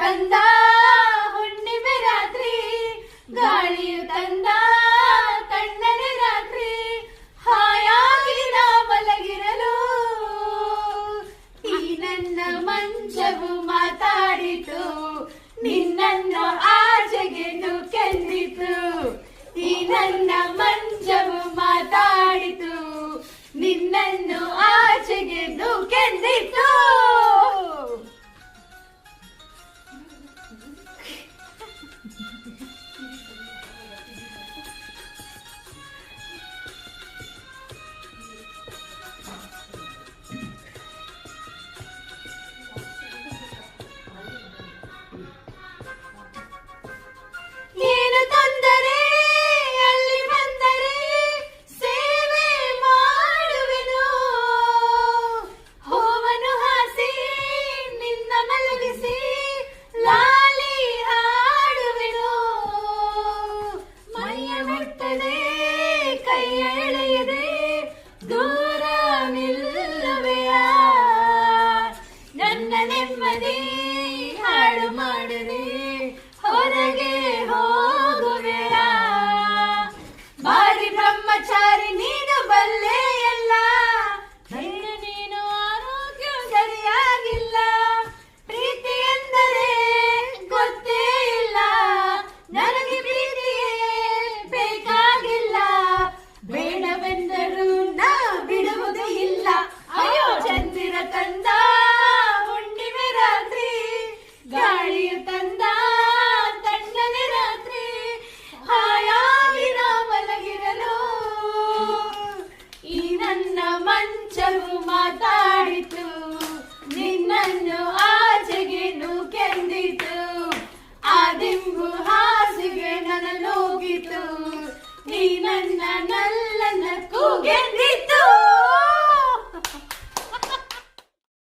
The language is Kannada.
ತಂದ ಹುಣ್ಣಿಮೆ ರಾತ್ರಿ, ಗಾಳಿಯು ತಂದ ತಣ್ಣನೆ ರಾತ್ರಿ, ಹಾಯಾಗಿ ನಾ ಮಲಗಿರಲು ಈ ನನ್ನ ಮಂಚವು ಮಾತಾಡಿತು, ನಿನ್ನನ್ನು ಆಚೆಗೆ ನೂಕೆಂದಿತು. ಈ ನನ್ನ ಮಂಚವು ಮಾತಾಡಿತು, ನಿನ್ನನ್ನು ಆಚೆಗೆ ನೂಕೆಂದಿತು. ಏನು ತೊಂದರೆ ಅಲ್ಲಿ ಬಂದರೆ ಸೇವೆ ಮಾಡುವೆನು, ಹೂವನ್ನು ಹಾಸಿ ನಿನ್ನ ಮಲಗಿಸಿ ಲಾಲಿ ಹಾಡುವೆನು. ಮೈಯ ಮುಟ್ಟದೆ ಕೈಯ ಎಳೆಯದೆ ದೂರ ನಿಲ್ಲುವೆಯ, ನನ್ನ ನೆಮ್ಮದಿ ಹಾಳು ಮಾಡದೆ ಹೊರಗೆ ಹೋಗುವೆಯ. ಬಾರಿ ಬ್ರಹ್ಮಚಾರಿ ನೀನು ಬಲ್ಲೆ ಎಲ್ಲ, ನೀನು ಆರೋಗ್ಯ ಸರಿಯಾಗಿಲ್ಲ. ಪ್ರೀತಿ ಎಂದರೆ ಗೊತ್ತೇ ಇಲ್ಲ, ನನಗೆ ಪ್ರೀತಿಯೇ ಬೇಕಾಗಿಲ್ಲ. ಬೇಡವೆಂದರೂ ನಾ ಬಿಡುವುದೇ ಇಲ್ಲ. ಅಯ್ಯೋ ಚಂದಿರ ತಂದ ಹುಣ್ಣಿಮೆ ರಾತ್ರಿ, ಗಾಳಿಯು ತಂದ ತಣ್ಣನೆ ರಾತ್ರಿ, ಹಾಯಾಗಿ ನಾ ಮಲಗಿರಲು ಈ ನನ್ನ ಮಂಚವು ಮಾತಾಡಿತು, ನಿನ್ನನ್ನು ಆಚೆಗೆ ನೂಕೆಂದಿತು. ಆ ದಿಂಬು ಹಾಸಿಗೆ ನನ್ನ ನೂಗಿತು, ನೀ ನನ್ನ ನಲ್ಲನ ಕೂಗೆಂದಿತು.